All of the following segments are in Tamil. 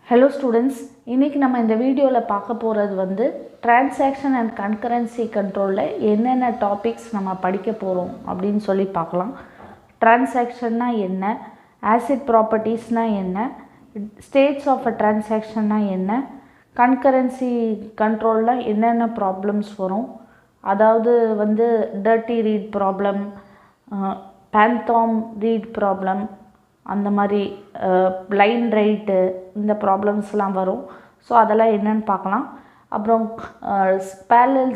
Hello students, இன்னைக்கு நம்ம இந்த வீடியோல பார்க்க போறது வந்து transaction and concurrency controlல என்னென்ன டாபிக்ஸ் நம்ம படிக்க போறோம் அப்படினு சொல்லி பார்க்கலாம். Transactionனா என்ன, asset propertiesனா என்ன, states of a transactionனா என்ன, concurrency controlல என்னென்ன ப்ராப்ளம்ஸ் வரும், அதாவது வந்து dirty read problem, phantom read problem, அந்த மாதிரி லைன் ரைட்டு இந்த ப்ராப்ளம்ஸ்லாம் வரும். ஸோ அதெல்லாம் என்னன்னு பார்க்கலாம். அப்புறம் parallel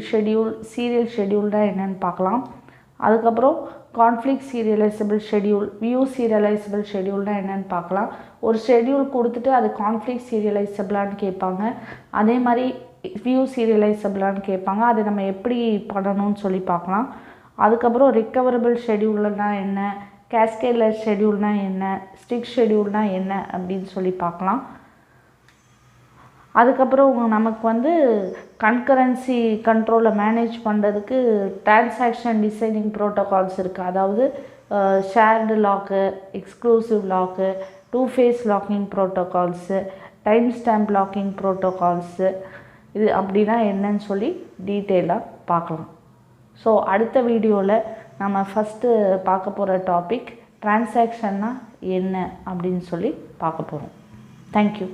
ஷெட்யூல், சீரியல் ஷெட்யூல்னால் என்னென்னு பார்க்கலாம். அதுக்கப்புறம் conflict serializable schedule, view serializable ஷெட்யூல்னால் என்னென்னு பார்க்கலாம். ஒரு ஷெட்யூல் கொடுத்துட்டு அது கான்ஃப்ளிக்ட் சீரியலைசபிளான்னு கேட்பாங்க, அதே மாதிரி வியூ சீரியலைசபிளான்னு கேட்பாங்க. அதை நம்ம எப்படி பண்ணணும்னு சொல்லி பார்க்கலாம். அதுக்கப்புறம் ரிக்கவரபிள் ஷெட்யூல்னால் என்ன, கேஸ்கேட்லெஸ் ஷெட்யூல்னால் என்ன, ஸ்டிக் ஷெட்யூல்னால் என்ன அப்படின்னு சொல்லி பார்க்கலாம். அதுக்கப்புறம் நமக்கு வந்து கன்கரன்சி கண்ட்ரோலை மேனேஜ் பண்ணுறதுக்கு டிரான்சாக்ஷன் டிசைனிங் ப்ரோட்டோகால்ஸ் இருக்குது. அதாவது shared lock, exclusive lock, two phase locking protocols, time stamp locking protocols, இது அப்படின்னா என்னன்னு சொல்லி டீட்டெயிலாக பார்க்கலாம். ஸோ அடுத்த வீடியோவில் நம்ம ஃபஸ்ட்டு பார்க்க போகிற டாபிக் டிரான்சாக்ஷன்னா என்ன அப்படின்னு சொல்லி பார்க்க போகிறோம். தேங்க்யூ.